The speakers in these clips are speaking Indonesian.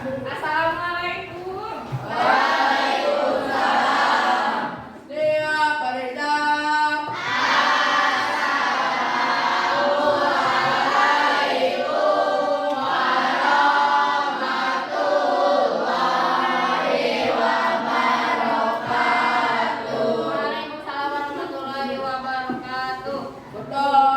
Assalamualaikum. Waalaikumsalam. Dia Farida. Assalamualaikum warahmatullahi wabarakatuh. Waalaikumsalam warahmatullahi wabarakatuh. Berdoa.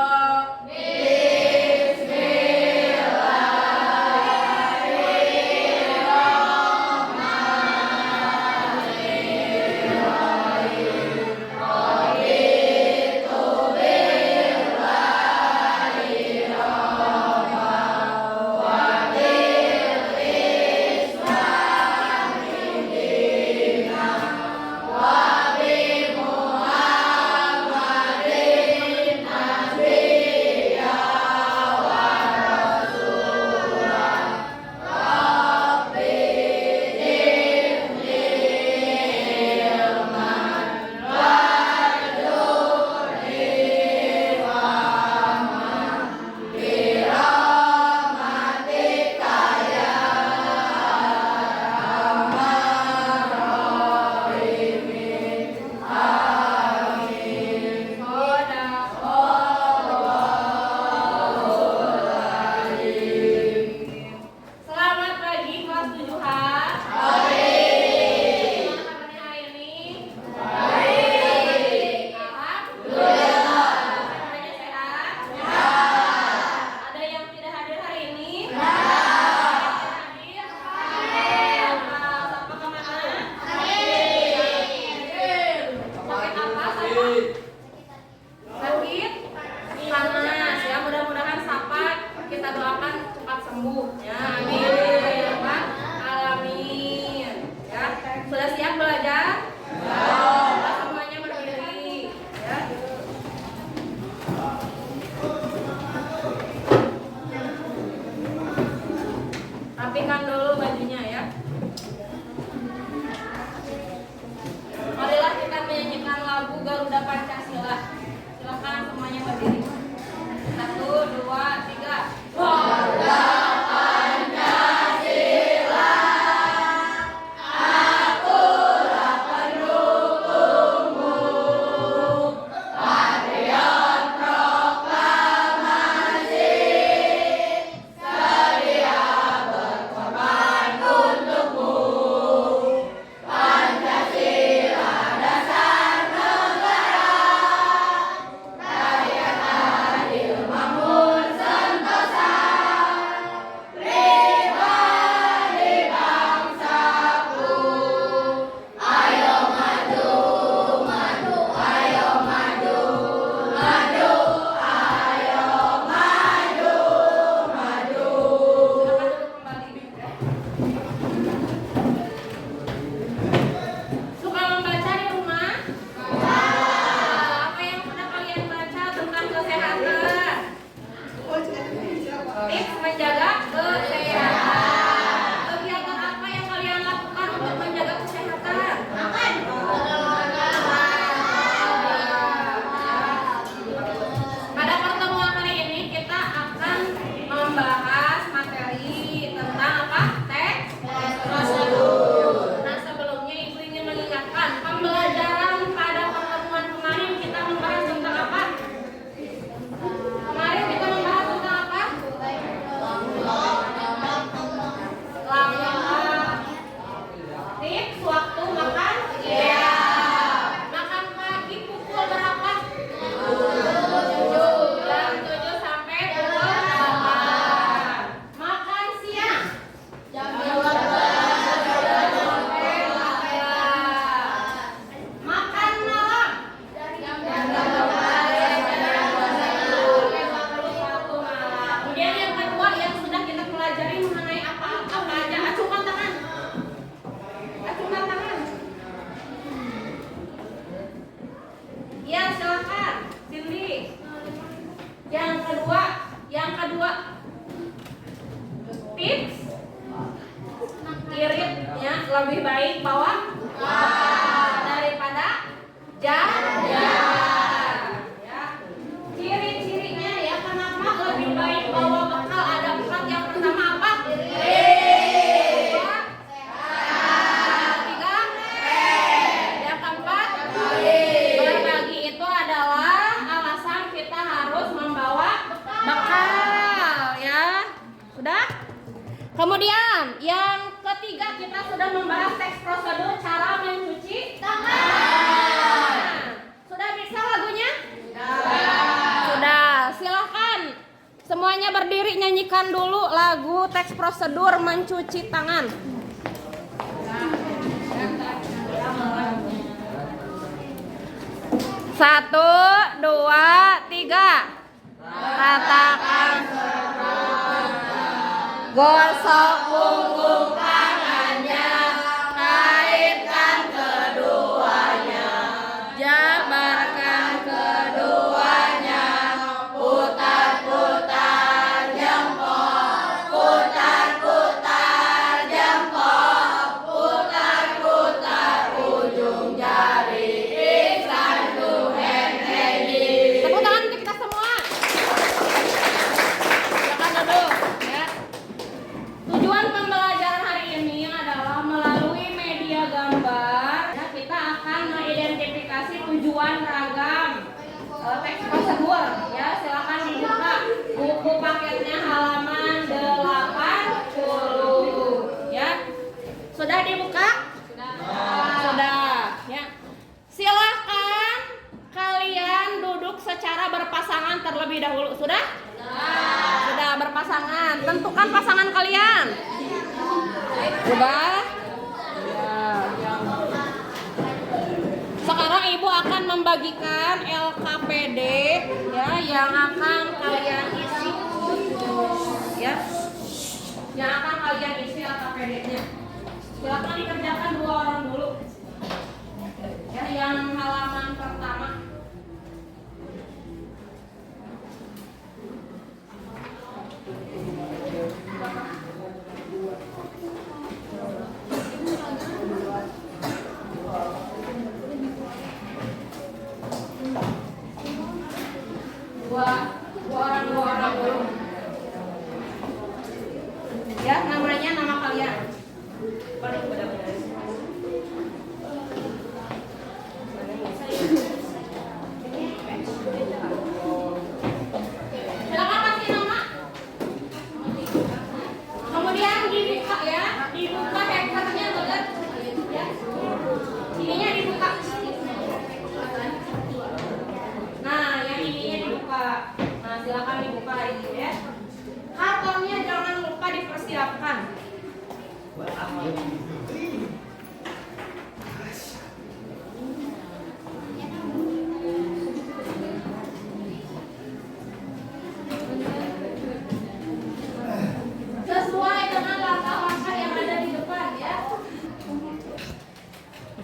Selamat pagi kelas 7H. Gimana kabarnya hari ini? Alhamdulillah. Semuanya sehat? Ada yang tidak hadir hari ini? Hadir? Sapa kemana? Sakit apa? Sakit? Panas ya, mudah-mudahan Sapa kita doakan cepat sembuh ya. Amin ya rabbal alamin. Ya, sudah siap belajar? Ya. Semuanya berdiri ya. Rapikan dulu bajunya ya. Marilah kita menyanyikan lagu Garuda Pancasila. Silakan semuanya berdiri. 1, 2, 3. Garuda Pancasila, akulah pendukungmu, patriot proklamasi, sedia berkorban untukmu. Pancasila dasar negara, rakyat adil makmur sentosa, pribadi bangsaku. Ayo maju, maju, ayo maju, maju, ayo maju, maju. Silakan duduk kembali. Suka membaca di rumah? Apa yang sudah kalian baca tentang kesehatan? Tips menjaga kesehatan. Kegiatan apa yang kalian lakukan untuk menjaga kesehatan? Pada pertemuan kali ini kita akan membahas materi tentang apa? Testosteron. Nah, sebelumnya Ibu ingin mengingatkan pembelajaran pada pertemuan kemarin kita membahas tentang apa? Kemarin kita membahas tentang apa? Langkah. Tips waktu makan? Iya. Makan pagi pukul berapa? Jam 7 sampai pukul 8. Makan siang? Jam 12 sampai 8. Makan malam? Jam 12 sampai 1 malam. Kemudian yang kedua yang sudah kita pelajari mengenai apa aja. Acungkan tangan. Acungkan tangan. Ya, silakan. Cindy. Yang kedua tips iritnya lebih baik bawa daripada jajan. Ya. Ciri-cirinya ya, kenapa lebih baik bawa bekal? Ada 4. Yang pertama apa? Kemudian yang ketiga kita sudah membahas teks prosedur cara mencuci tangan. Sudah bisa lagunya? Sudah. Silahkan semuanya berdiri nyanyikan dulu lagu teks prosedur mencuci tangan. 1, 2, 3. Ratakan gosok punggung tangannya, kaitkan keduanya, jabarkan keduanya, putar-putar jempol, putar-putar jempol, putar-putar ujung jari, iksan to hand ready. Tepuk tangan untuk kita semua. Silakan duduk ya. Tujuan pembelajaran hari ini adalah melalui media gambar ya, kita akan mengidentifikasi tujuan ragam teks prosedur ya. Silakan dibuka buku paketnya halaman 80 ya. Sudah dibuka? Sudah ya. Silakan kalian duduk secara berpasangan terlebih dahulu. Sudah? Sudah berpasangan. Tentukan pasangan kalian. Sudah? Ya. Sekarang ibu akan membagikan LKPD ya yang akan kalian isi. Ya. Yang akan kalian isi LKPD-nya. Silakan dikerjakan 2 orang dulu. Ya, yang halaman pertama. Dua orang dulu. Ya, namanya nama kalian. Silakan kasih nama. Kemudian dibuka ya, dibuka hackernya boleh. Ya. Ininya dibuka. Nah, yang ininya dibuka. Nah, silakan dibuka ini ya. Kartonnya jangan lupa dipersiapkan. Sesuai dengan langkah-langkah yang ada di depan ya.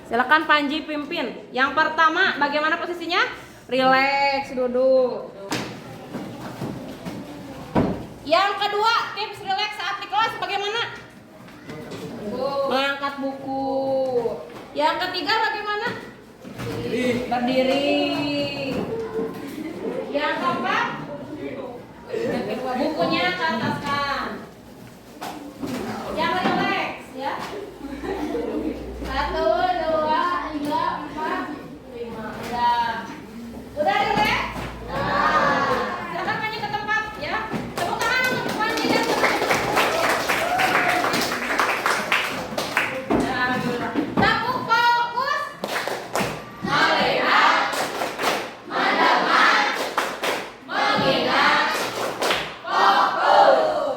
Silakan Panji pimpin. Yang pertama, bagaimana posisinya? Relax, duduk. Yang kedua, tips relax saat di kelas bagaimana? Mengangkat buku. Yang ketiga bagaimana? Berdiri. Yang keempat, bukunya ke ataskan. Yang relax ya. 1, 2, 3, 4, 5. Udah relax? Silakan Panji ke tempat ya. Tepuk tangan untuk Panji dan Tepuk fokus. Melihat, mendengar, mengingat, fokus.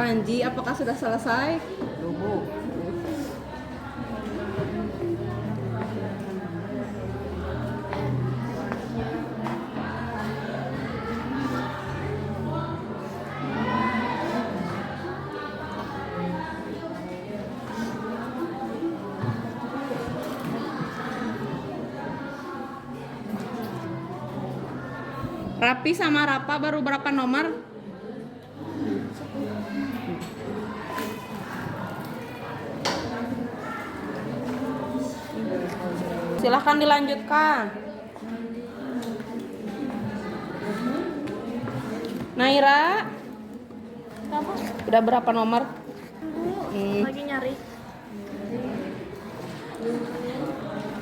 Panji, apakah sudah selesai? Tunggu. Rapi sama Rapa baru berapa nomor? Silahkan dilanjutkan. Naira, udah berapa nomor? Lagi nyari.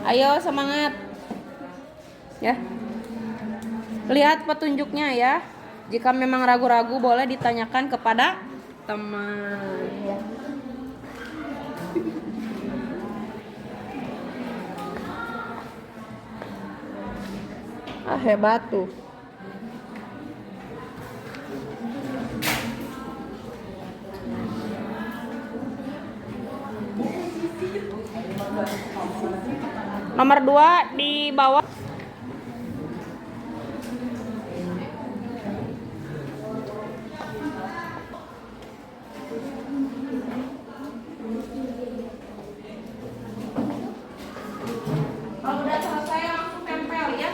Ayo semangat. Ya. Lihat petunjuknya ya. Jika memang ragu-ragu boleh ditanyakan kepada teman ya. Ah, hebat tuh. Nomor 2 di bawah. Kalau udah selesai langsung tempel ya.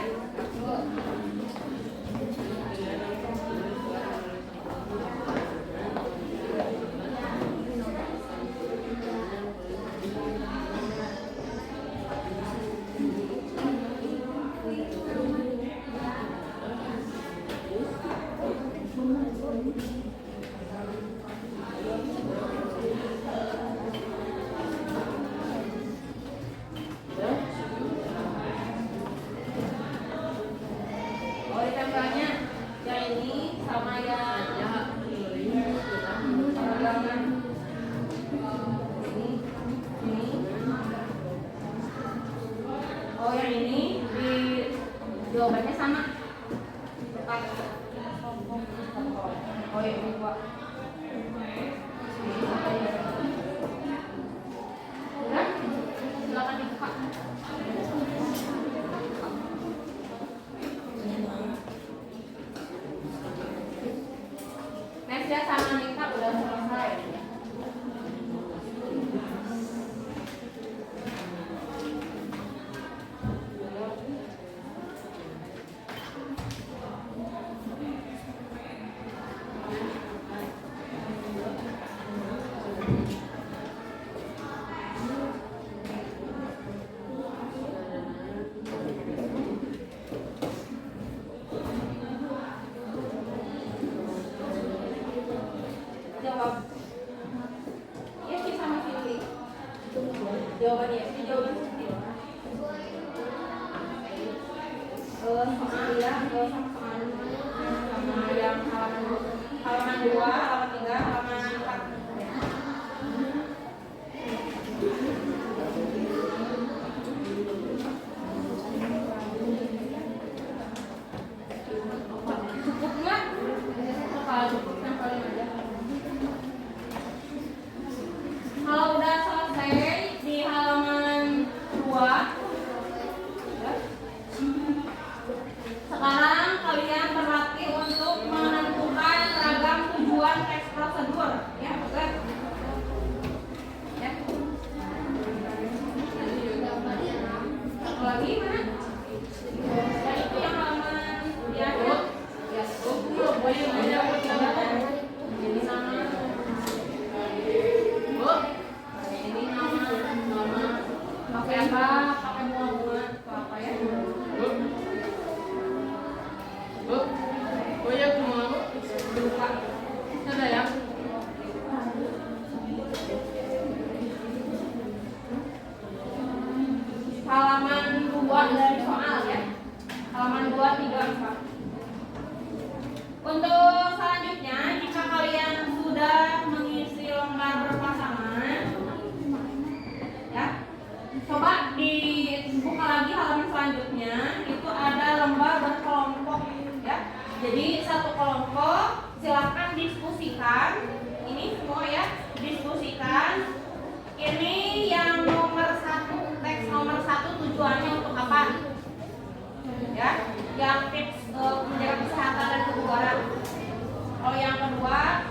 Oh, ditempelnya yang ini sama yang jangan ini. Oh, yang ini di jawabannya sama. Tepat. Oh, yang ini dua. Udah? Silakan dibuka. Next ya sama Nita udah selesai. Jawab. Ya sih sama Siti. Jawabannya, ini jawaban Siti. Soal ya, sama yang halaman 2, halaman 3, halaman 4. Cukup nggak? Kalau cukup tempelin aja. Kalau udah selesai di halaman 2, ya. Sekarang kalian berlatih untuk menentukan ragam tujuan teks prosedur, ya, oke? Ya. Satu lagi mana? Ya, itu yang halaman di akhir. Ya, ini sama. Ini nama pakai apa? Pakai bunga-bunga atau apa ya? Oh ya, bunga lupa. Ada ya? Halaman 2 dari soal ya. Halaman 2, 3, 4. Untuk selanjutnya, jika kalian sudah mengisi lembar berpasangan, ya, coba dibuka lagi halaman selanjutnya. Itu ada lembar berkelompok, ya. Jadi satu kelompok silahkan diskusikan. Ini yang tips menjaga kesehatan dan kebugaran. Kalau yang kedua,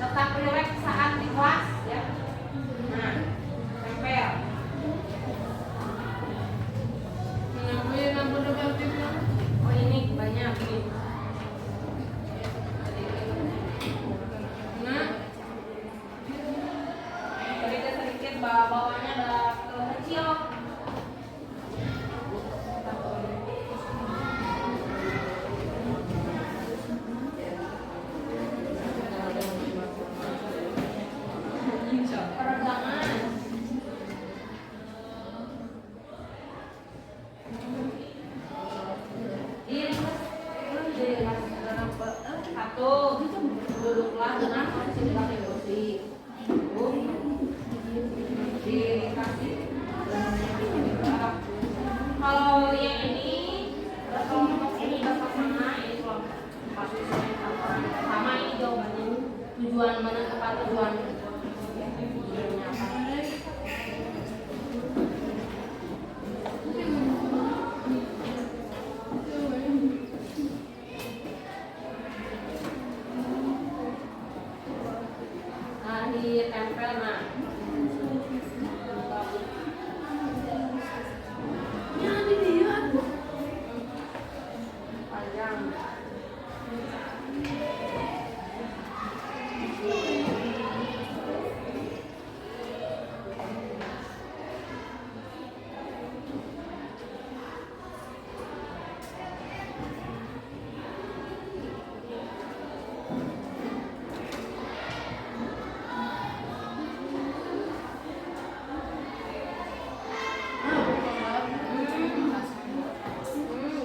tetap rileks saat di kelas ya. Nah, tempel. Oh ini banyak ini. Nah, sedikit bawahnya ada kecil. Peregangan. Satu, duduklah dengan konsentrasi. Kalau yang ini berkelompok, ini bersama, ini kelompok sama, ini jawabannya tujuan mana tempat tujuan. Nah, ditempel nah. Panjang.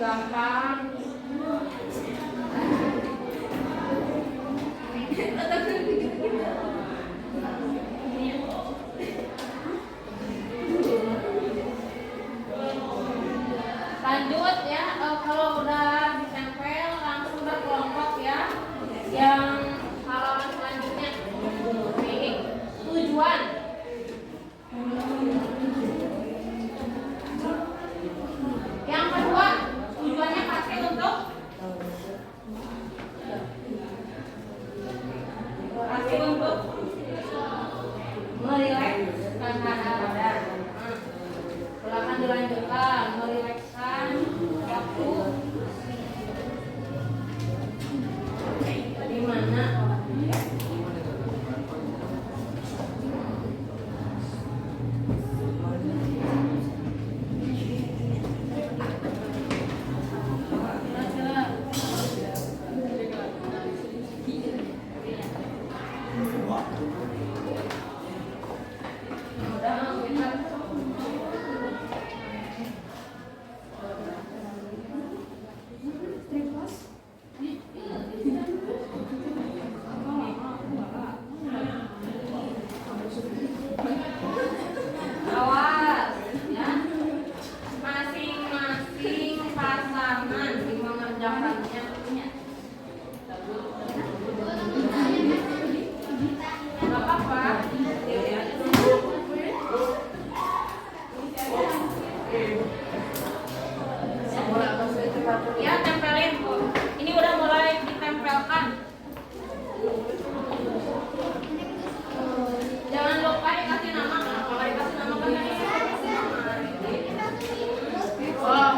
Gampang. Lanjut ya, kalau udah ditempel langsung berkelompok ya. Yang halaman selanjutnya, nih, tujuan. Yang kedua, tujuannya pasti untuk merilekskan badan. Silakan dilanjutkan, merilekskan waktu di mana awas ya, masing-masing pasangan di mengerjakannya. Gak apa-apa. Ya, tempelin. Ini udah mulai ditempelkan. Jangan lupa dikasih nama. Kalau dikasih nama kan oh.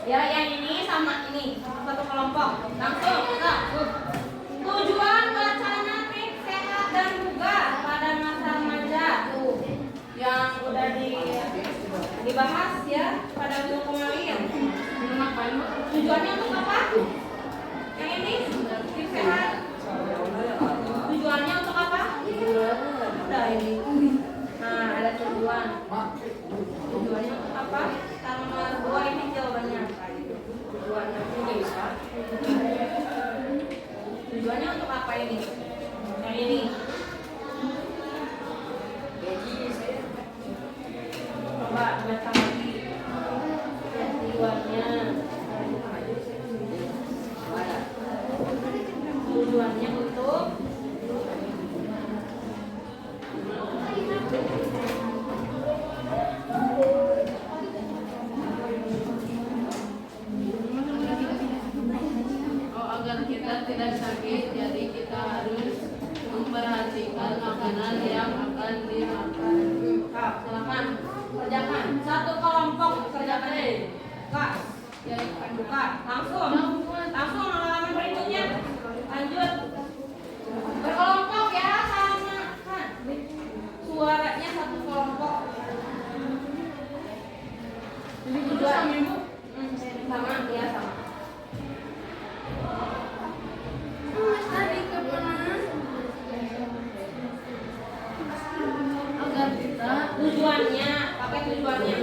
Ya, yang ini sama ini satu kelompok. Langsung, nah, tujuan wacana tips sehat dan bugar pada masa remaja. Tuh, yang udah dibahas ya pada minggu kemarin. Tujuannya untuk apa? Yang ini tips sehat. Tujuannya untuk apa? Udah ini. Nah, ada tujuan. Tujuannya untuk apa? Nomor 2 ini jawabannya. Tujuannya untuk apa ini? Yang ini. tujuannya untuk agar kita tidak sakit, jadi kita harus memperhatikan makanan yang akan dimakan. Kak, silakan kerjakan satu kelompok kerjakan deh. Kak, ya buka langsung halaman berikutnya. Lanjut berkelompok ya, sama kan suaranya satu kelompok. Tujuan sama ya sama. Agar kita Tujuannya pakai tujuannya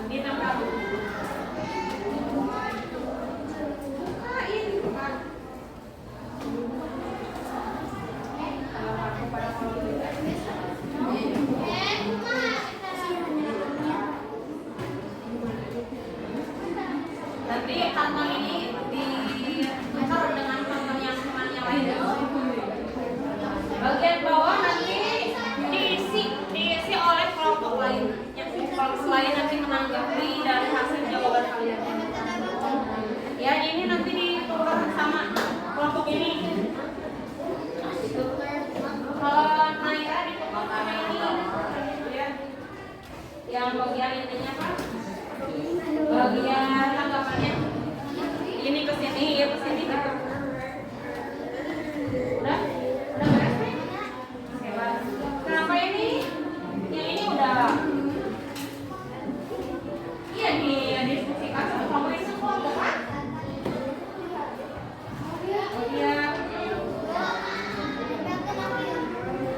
Ditempel dulu. Bukain, buka. Nanti kantong ini ditukar dengan kantong yang lain. Bagian bawah nanti diisi oleh kelompok lain. Yang kelompok lain nanti menanggapi dari hasil jawaban kalian. Ya, ini nanti ditukar sama kelompok ini. Kalau Naira ditukar sama ini, ya. Yang bagian intinya apa? Bagian tanggapannya. Ini ke sini, ya ke sini. Udah? Udah beres nih? Hebat. Kenapa ini? Yang ini udah. Iya nih, diskusikan sama kamu itu kelompok kan? Iya.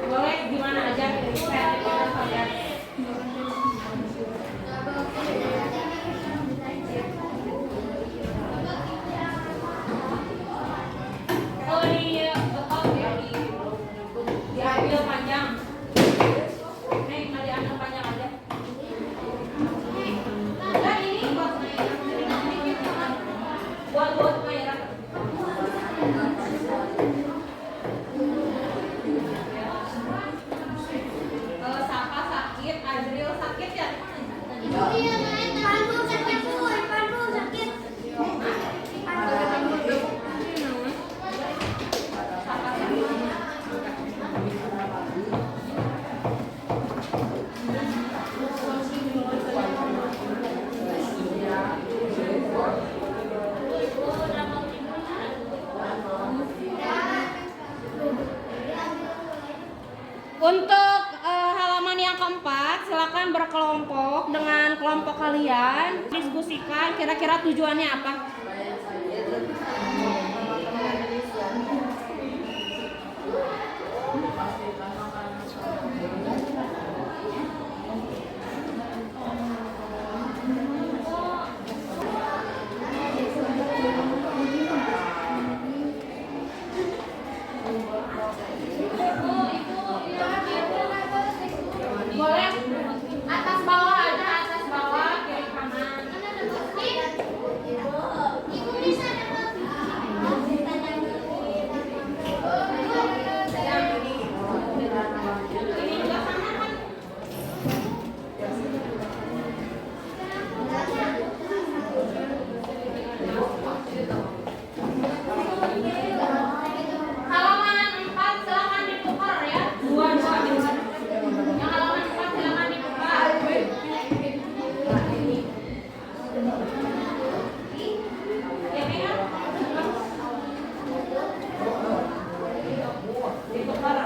Boleh gimana aja saya dipanggil kalian. Oh iya, betul ya diambil panjang. Nih, diambil panjang aja. Dan ini buat Naira. Buat Naira. Sapa sakit, Azril sakit ya? Untuk halaman yang keempat, silakan berkelompok dengan kelompok kalian, diskusikan kira-kira tujuannya apa. Boleh atas bawah aja, atas bawah kiri kanan. Ini juga sama kan? Halaman 4 silakan ditukar ya. Dua-dua. Yang halaman 4 silakan ditukar. Ya, Mira? Ditukar.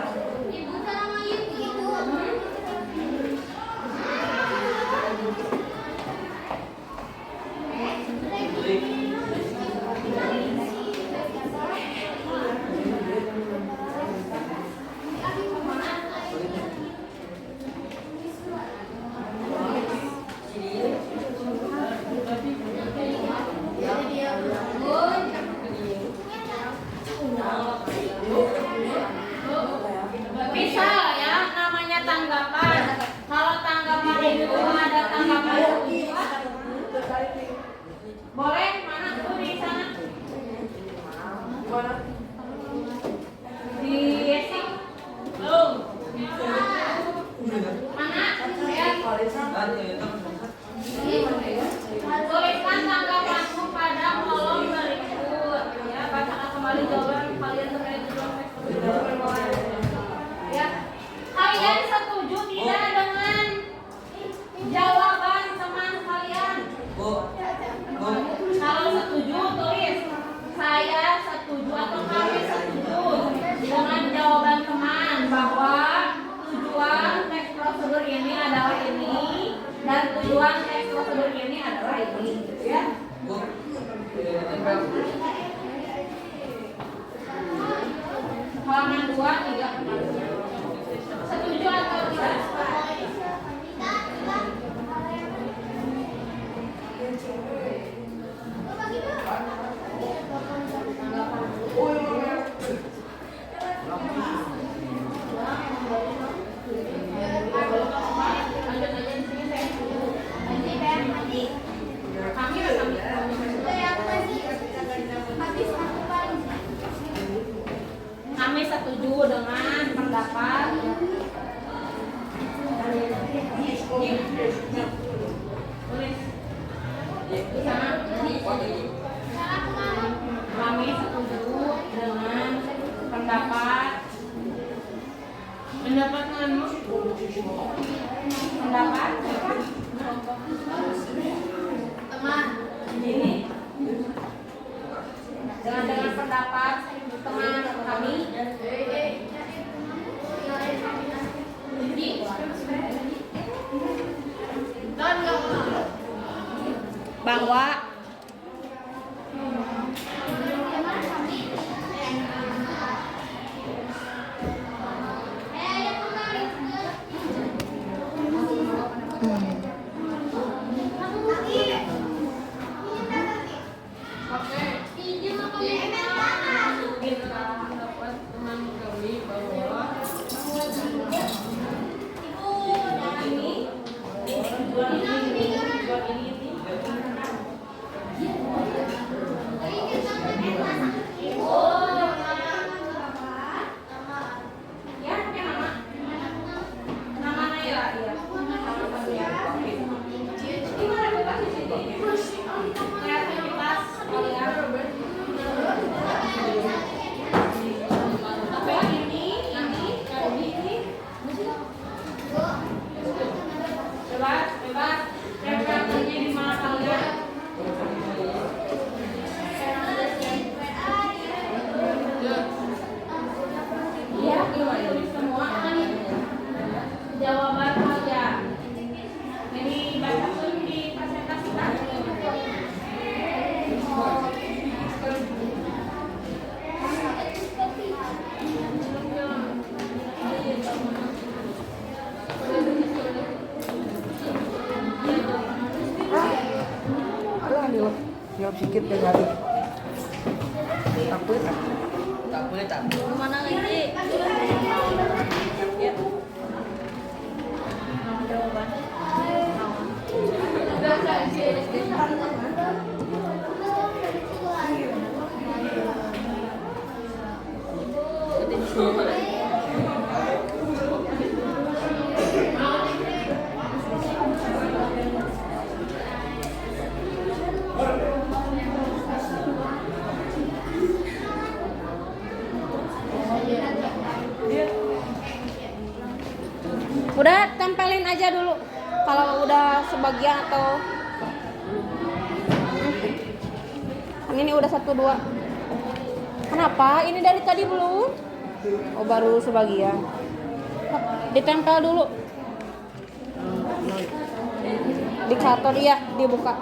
Bisa ya, namanya tanggapan. Kalau tanggapan itu ada tanggapan kedua, boleh mana tuh di sana? Di Yesi. Belum. Mana? Tuliskan tanggapanmu pada kolom berikut. Ya, bacakan kembali jawaban kalian terkait tujuan ya. Kalian setuju tidak dengan jawaban teman kalian? Kalau setuju tulis saya setuju atau kami setuju dengan jawaban teman bahwa tujuan teks prosedur ini adalah ini dan tujuan teks prosedur ini adalah ini, ya. Halaman 2, 3, 4. Setuju atau tidak? dengan pendapat kami setuju dengan pendapat teman ini dengan pendapat teman kami bahwa jawaban saja. Jadi bacakan dipresentasikan. Jawab sedikit deh kali. Takut ah. Mana lagi? Ya. Udah tempelin aja dulu. Kalau udah sebagian atau ini udah 1 2. Kenapa? Ini dari tadi belum? Oh, baru sebagian. Ditempel dulu. Diktator ya, dibuka.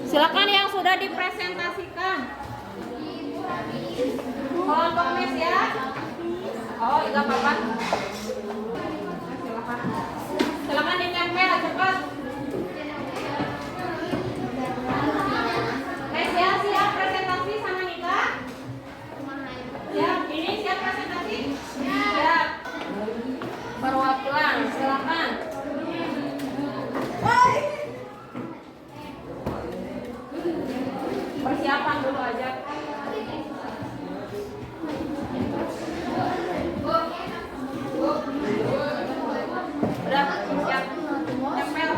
Silakan yang sudah dipresentasikan. Kelompok mes ya. Oh, enggak apa-apa. Silakan. Silakan ditempel cepat. Mes ya, siap presentasi sama Nika? Siap, ini siap presentasi? Siap. Perwakilan, silakan. Persiapan dulu aja. Udah siap. Tempel.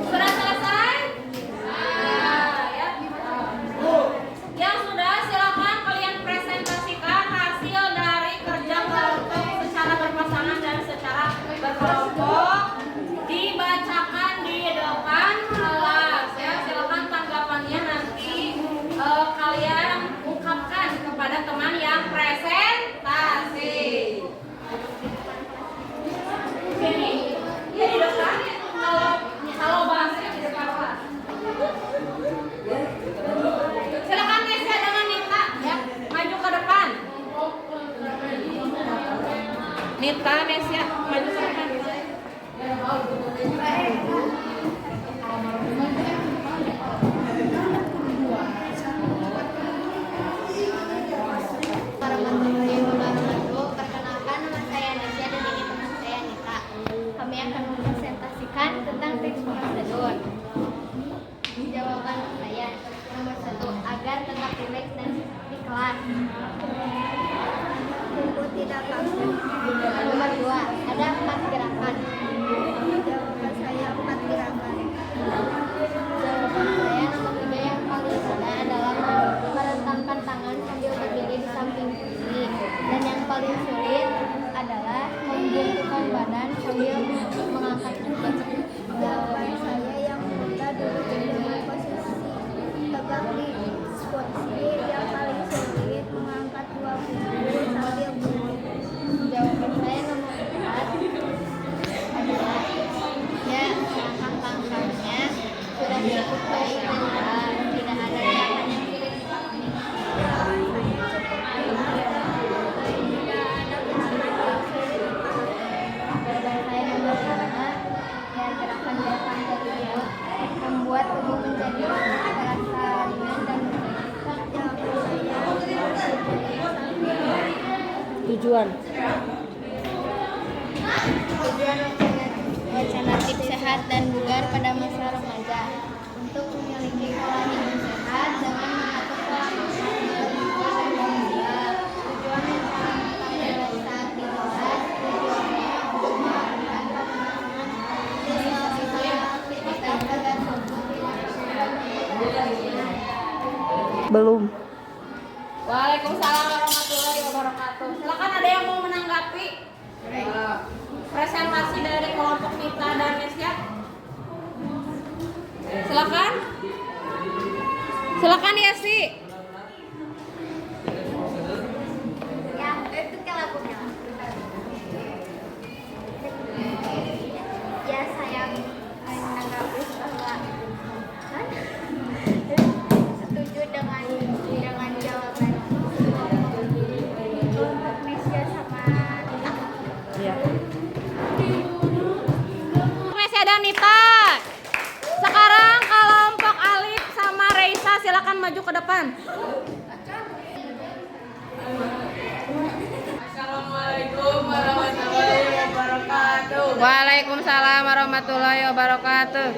Sudah selesai? Ya. Yang sudah, silakan kalian presentasikan hasil dari kerja kelompok secara berpasangan dan secara berkelompok. Dibacakan di depan kelas ya. Silakan tanggapannya nanti kalian ungkapkan kepada teman yang presentasi. Sini, ya di depan. Kalau bahasanya di depan kelas. Silakan Nesya dengan Nita ya, maju ke depan. Nita, Nesya, maju ke depan. rileks dan ikhlas. Kumpul tidak kaku. Nomor 2, ada 4 gerakan. Jawaban saya 4 gerakan. Jawaban saya nomor 3 yang paling mudah adalah merentangkan tangan sambil berdiri di samping kiri. Dan yang paling sulit adalah membungkukkan badan sambil mengangkat kaki. Jawaban saya yang mudah duduk dengan posisi tegak di squat. Yang paling sulit mengangkat 2 punggung sambil berdiri. Jawaban saya nomor 4 adalah ya langkah-langkahnya sudah cukup baik dan benar, tidak ada gerakan yang sulit. Saya nomor 5 ya gerakan-gerakan tersebut membuat tubuh menjadi terasa ringan dan Tujuan. tujuan wacana tips sehat dan bugar pada masa remaja untuk memiliki pola hidup sehat dengan mengatur pola makan dan gula. Tujuan wacana makan rasa aktivitas tujuannya untuk menurunkan pemahaman sosial aktivitas agar tubuh tidak Belum. Waalaikumsalam warahmatullahi wabarakatuh. Silakan ada yang mau menanggapi presentasi dari kelompok Nita dan Nesya? Silakan. Silakan Yesi. ya itu kan lagunya. Ya saya menanggapi bahwa kan setuju dengan jawaban kelompok Nesya sama Nita. Iya. Nesya dan Nita. Sekarang kelompok Alif sama Reisa silakan maju ke depan. Assalamualaikum warahmatullahi wabarakatuh. Waalaikumsalam warahmatullahi wabarakatuh.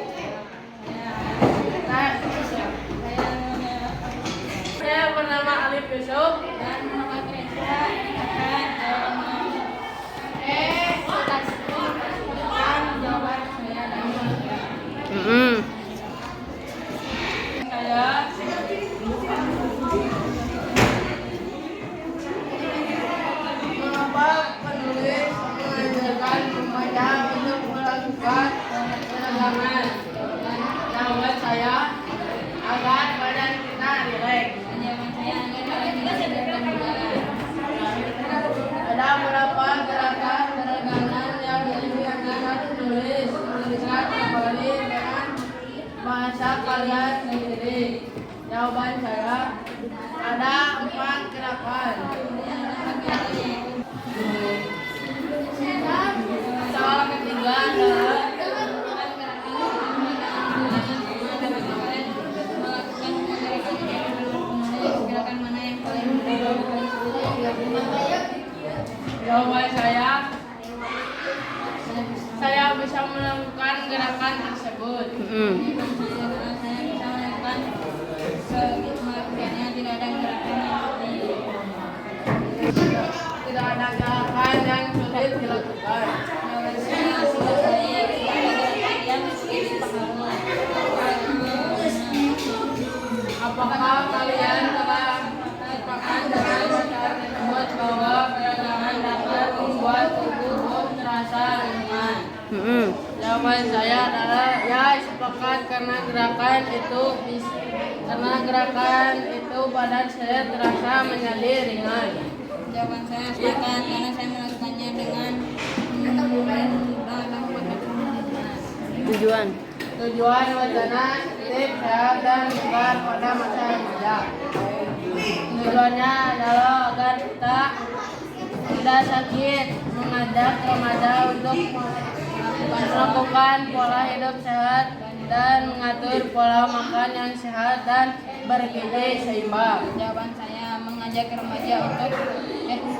Saya bernama Alif Yusuf. Dan nama Reisa akan jawaban saya dan Saya mengapa penulis mengajarkan remaja untuk melakukan peregangan? Jawaban saya agar badan kita rileks. Ada beberapa gerakan peregangan yang diajarkan penulis menuliskan kembali dengan bahasa kalian sendiri. Jawaban saya ada 4 gerakan. Soal ketiga adalah gerakan mana yang paling mudah? jawaban saya bisa melakukan gerakan tersebut. Tidak ada gerakan yang sulit dilakukan. Apakah kalian telah sepakat dengan cara tersebut bahwa peregangan dapat membuat tubuh terasa ringan? Jawaban saya adalah ya sepakat karena gerakan itu badan saya terasa menjadi ringan. Jawaban saya sepakat karena saya melakukannya dengan Tujuan. Tujuan wacana tips sehat dan bugar pada masa remaja. Tujuannya adalah agar kita tidak sakit, mengajak remaja untuk melakukan pola hidup sehat dan mengatur pola makan yang sehat dan bergizi seimbang. Jawaban saya mengajak remaja untuk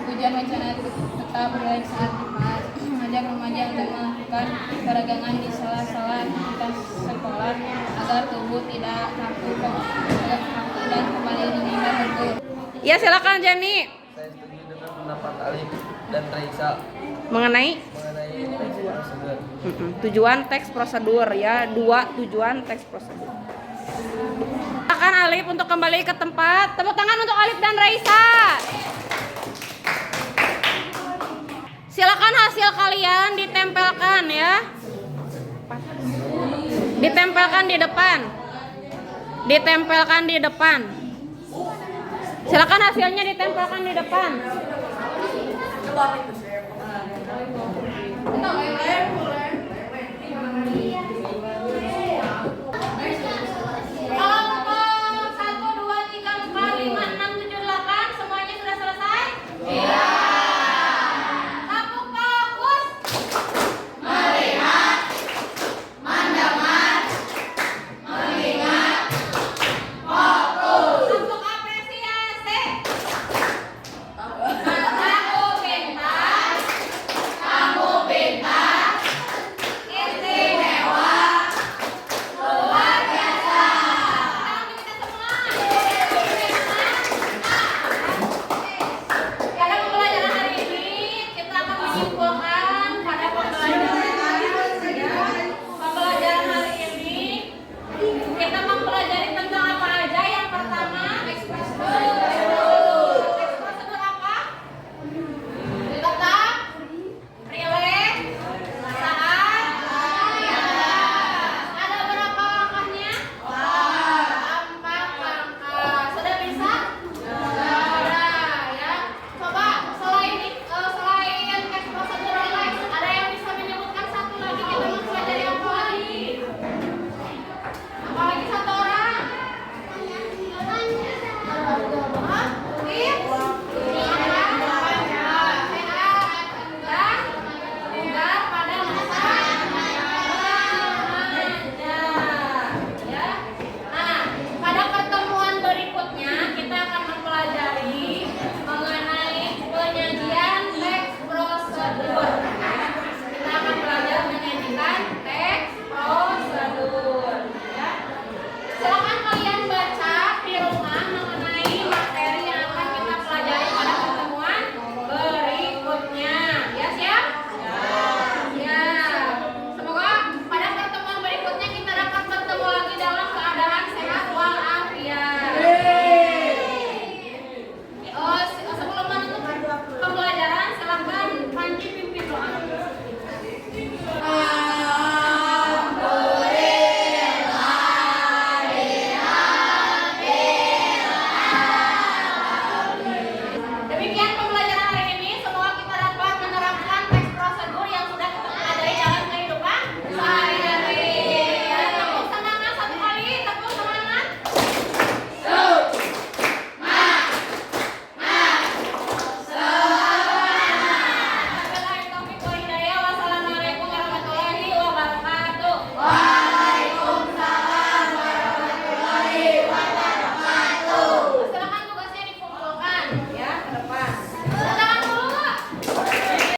tujuan wacana tetap rileks saat dibahas. Mengajak remaja untuk melakukan peregangan di sela-sela aktivitas sekolah agar tubuh tidak kaku dan kembali ringan dan Ya silakan Jenny. Saya setuju dengan pendapat Alif dan Raisa Mengenai teks prosedur. tujuan teks prosedur ya, 2 tujuan teks prosedur. Silakan Alif untuk kembali ke tempat. Tepuk tangan untuk Alif dan Raisa. Silakan hasil kalian ditempelkan ya. Ditempelkan di depan. Ditempelkan di depan. Silakan hasilnya ditempelkan di depan.